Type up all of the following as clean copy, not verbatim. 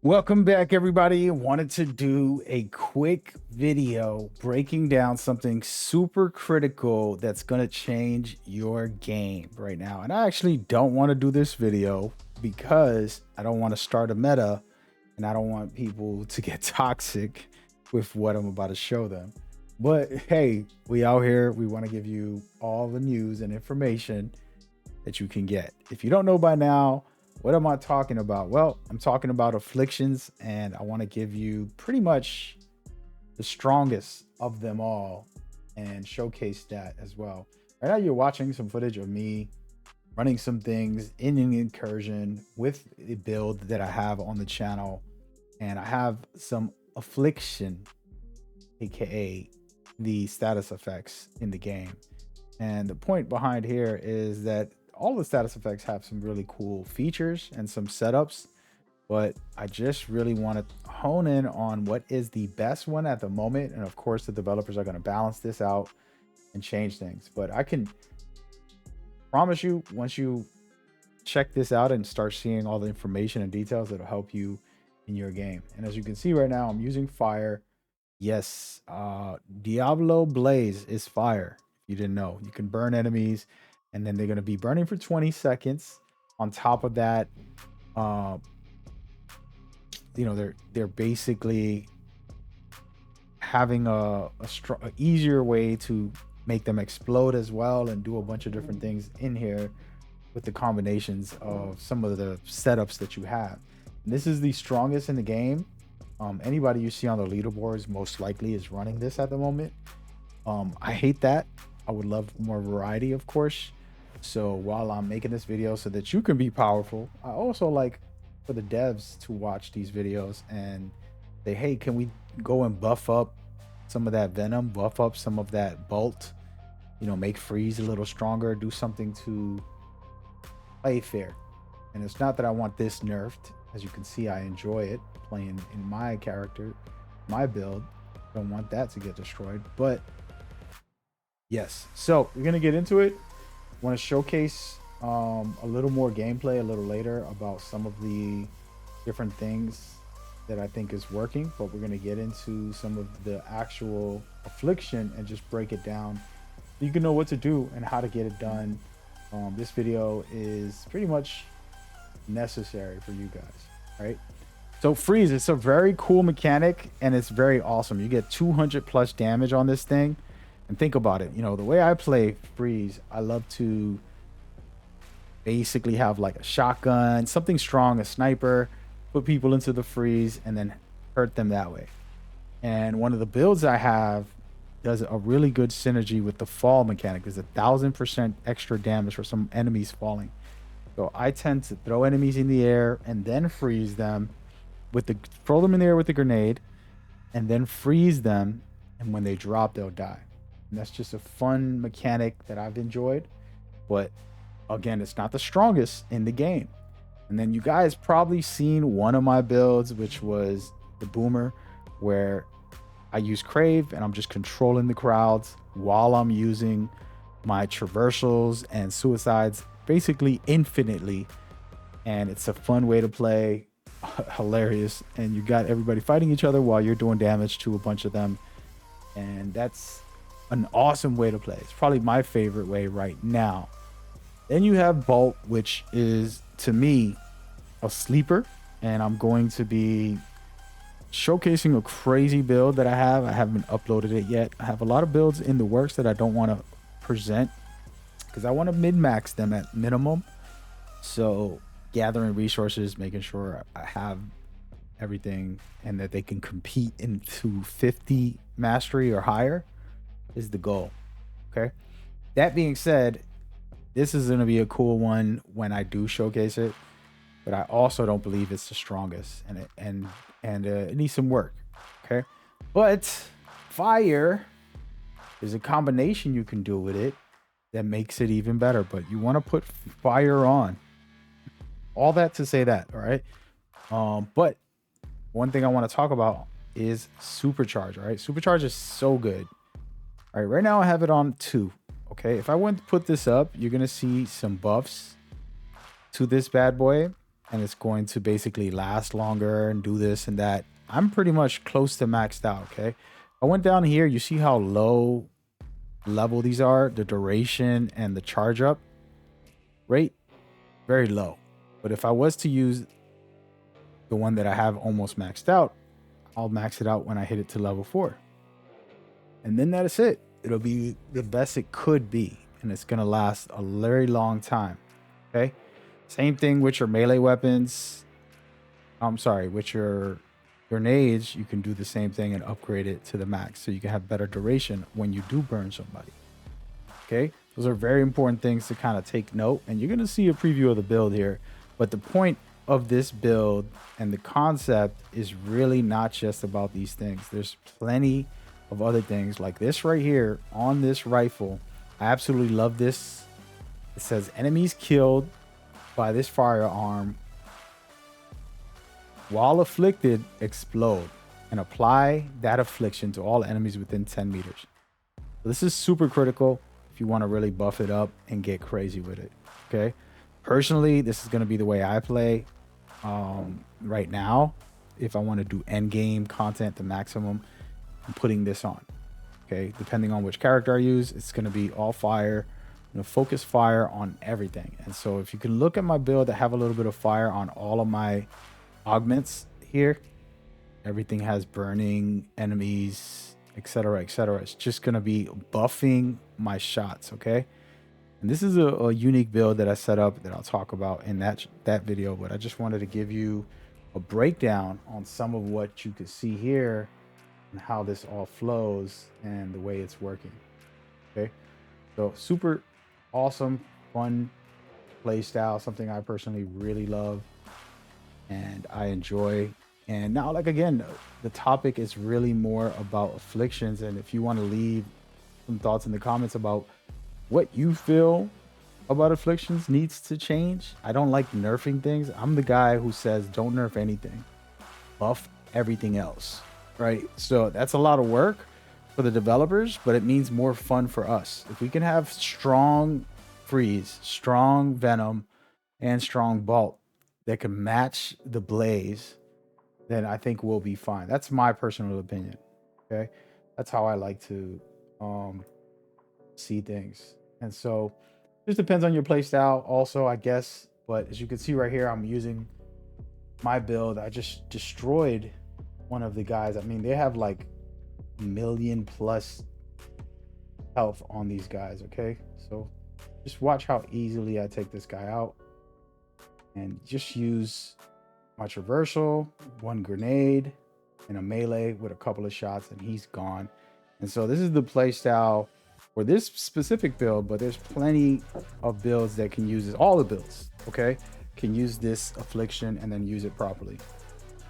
Welcome back, everybody. Wanted to do a quick video breaking down something super critical that's going to change your game right now. And I actually don't want to do this video because I don't want to start a meta and I don't want people to get toxic with what I'm about to show them. But hey, we out here. We want to give you all the news and information that you can get. If you don't know by now, what am I talking about? Well, I'm talking about afflictions, and I want to give you pretty much the strongest of them all and showcase that as well. Right now, you're watching some footage of me running some things in an incursion with a build that I have on the channel, and I have some affliction, aka the status effects in the game. And the point behind here is that all the status effects have some really cool features and some setups, but I just really want to hone in on what is the best one at the moment. And of course, the developers are going to balance this out and change things. But I can promise you, once you check this out and start seeing all the information and details, it'll help you in your game. And as you can see right now, I'm using fire. Yes, Diablo Blaze is fire. If you didn't know, you can burn enemies, and then they're going to be burning for 20 seconds. On top of that, they're basically having a easier way to make them explode as well, and do a bunch of different things in here with the combinations of some of the setups that you have. And this is the strongest in the game. Anybody you see on the leaderboards most likely is running this at the moment. I hate that. I would love more variety, of course. So while I'm making this video so that you can be powerful, I also like for the devs to watch these videos and say, hey, can we go and buff up some of that venom, buff up some of that bolt, make freeze a little stronger, do something to play fair. And it's not that I want this nerfed. As you can see, I enjoy it playing in my character, my build. Don't want that to get destroyed, but yes. So we're gonna get into it. Want to showcase a little more gameplay a little later about some of the different things that I think is working, but we're going to get into some of the actual affliction and just break it down so you can know what to do and how to get it done. This video is pretty much necessary for you guys, right? So freeze, it's a very cool mechanic and it's very awesome. You get 200 plus damage on this thing. And think about it, the way I play freeze, I love to basically have like a shotgun, something strong, a sniper, put people into the freeze and then hurt them that way. And one of the builds I have does a really good synergy with the fall mechanic. There's 1000% extra damage for some enemies falling. So I tend to throw enemies in the air and then freeze them throw them in the air with a grenade and then freeze them. And when they drop, they'll die. And that's just a fun mechanic that I've enjoyed, but again, it's not the strongest in the game. And then you guys probably seen one of my builds, which was the Boomer, where I use Crave and I'm just controlling the crowds while I'm using my traversals and suicides basically infinitely. And it's a fun way to play, hilarious. And you got everybody fighting each other while you're doing damage to a bunch of them. And that's an awesome way to play. It's probably my favorite way right now. Then you have Bolt, which is to me a sleeper, and I'm going to be showcasing a crazy build that I have. I haven't uploaded it yet. I have a lot of builds in the works that I don't want to present because I want to min-max them at minimum. So gathering resources, making sure I have everything and that they can compete into 50 mastery or higher is the goal. Okay, that being said, this is going to be a cool one when I do showcase it, but I also don't believe it's the strongest, and it needs some work. Okay, but fire is a combination you can do with it that makes it even better, but you want to put fire on. All that to say that, all right. But one thing I want to talk about is supercharge. All right, supercharge is so good. All right, right now I have it on 2. Okay, if I went to put this up, you're gonna see some buffs to this bad boy. and it's going to basically last longer and do this and that. I'm pretty much close to maxed out. Okay, I went down here. You see how low level these are, the duration and the charge up rate, very low. But if I was to use the one that I have almost maxed out, I'll max it out when I hit it to level 4. And then that is it. It'll be the best it could be. And it's going to last a very long time. Okay. Same thing with your melee weapons. I'm sorry, with your grenades, you can do the same thing and upgrade it to the max so you can have better duration when you do burn somebody. Okay. Those are very important things to kind of take note. And you're going to see a preview of the build here. But the point of this build and the concept is really not just about these things. There's plenty of other things like this right here on this rifle. I absolutely love this. It says enemies killed by this firearm while afflicted explode and apply that affliction to all enemies within 10 meters. So this is super critical if you want to really buff it up and get crazy with it. Okay. Personally, this is going to be the way I play right now. If I want to do end game content, the maximum, I'm putting this on. Okay. Depending on which character I use, it's going to be all fire, focus fire on everything. And so if you can look at my build, I have a little bit of fire on all of my augments here. Everything has burning, enemies, etc., etc. It's just going to be buffing my shots. Okay. And this is a unique build that I set up that I'll talk about in that video, but I just wanted to give you a breakdown on some of what you could see here and how this all flows and the way it's working. Okay, so super awesome, fun play style, something I personally really love and I enjoy. And now, like, again, the topic is really more about afflictions, and if you want to leave some thoughts in the comments about what you feel about afflictions needs to change. I don't like nerfing things. I'm the guy who says don't nerf anything, buff everything else, right? So that's a lot of work for the developers, but it means more fun for us. If we can have strong freeze, strong venom, and strong bolt that can match the blaze, then I think we'll be fine. That's my personal opinion. Okay, that's how I like to see things. And so this depends on your play style also, I guess. But as you can see right here, I'm using my build. I just destroyed one of the guys. I mean, they have like 1,000,000+ health on these guys. Okay, so just watch how easily I take this guy out and just use my traversal, one grenade, and a melee with a couple of shots, and he's gone. And so this is the play style for this specific build, but there's plenty of builds that can use this. All the builds, okay, can use this affliction and then use it properly.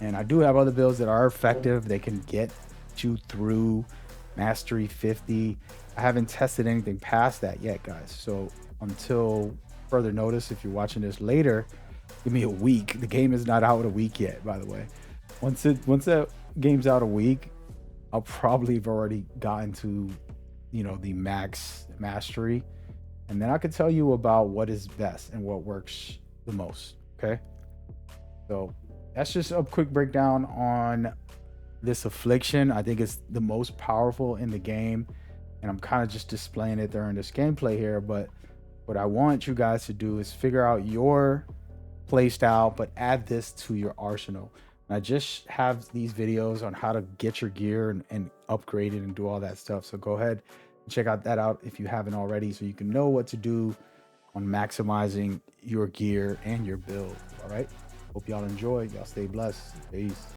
And I do have other builds that are effective. They can get you through mastery 50. I haven't tested anything past that yet, guys. So until further notice, if you're watching this later, give me a week. The game is not out a week yet, by the way. Once that game's out a week, I'll probably have already gotten to, the max mastery, and then I could tell you about what is best and what works the most. Okay, so that's just a quick breakdown on this affliction. I think it's the most powerful in the game, and I'm kind of just displaying it during this gameplay here. But what I want you guys to do is figure out your play style, but add this to your arsenal. And I just have these videos on how to get your gear and upgrade it and do all that stuff. So go ahead and check that out if you haven't already, so you can know what to do on maximizing your gear and your build. All right. Hope y'all enjoy. Y'all stay blessed. Peace.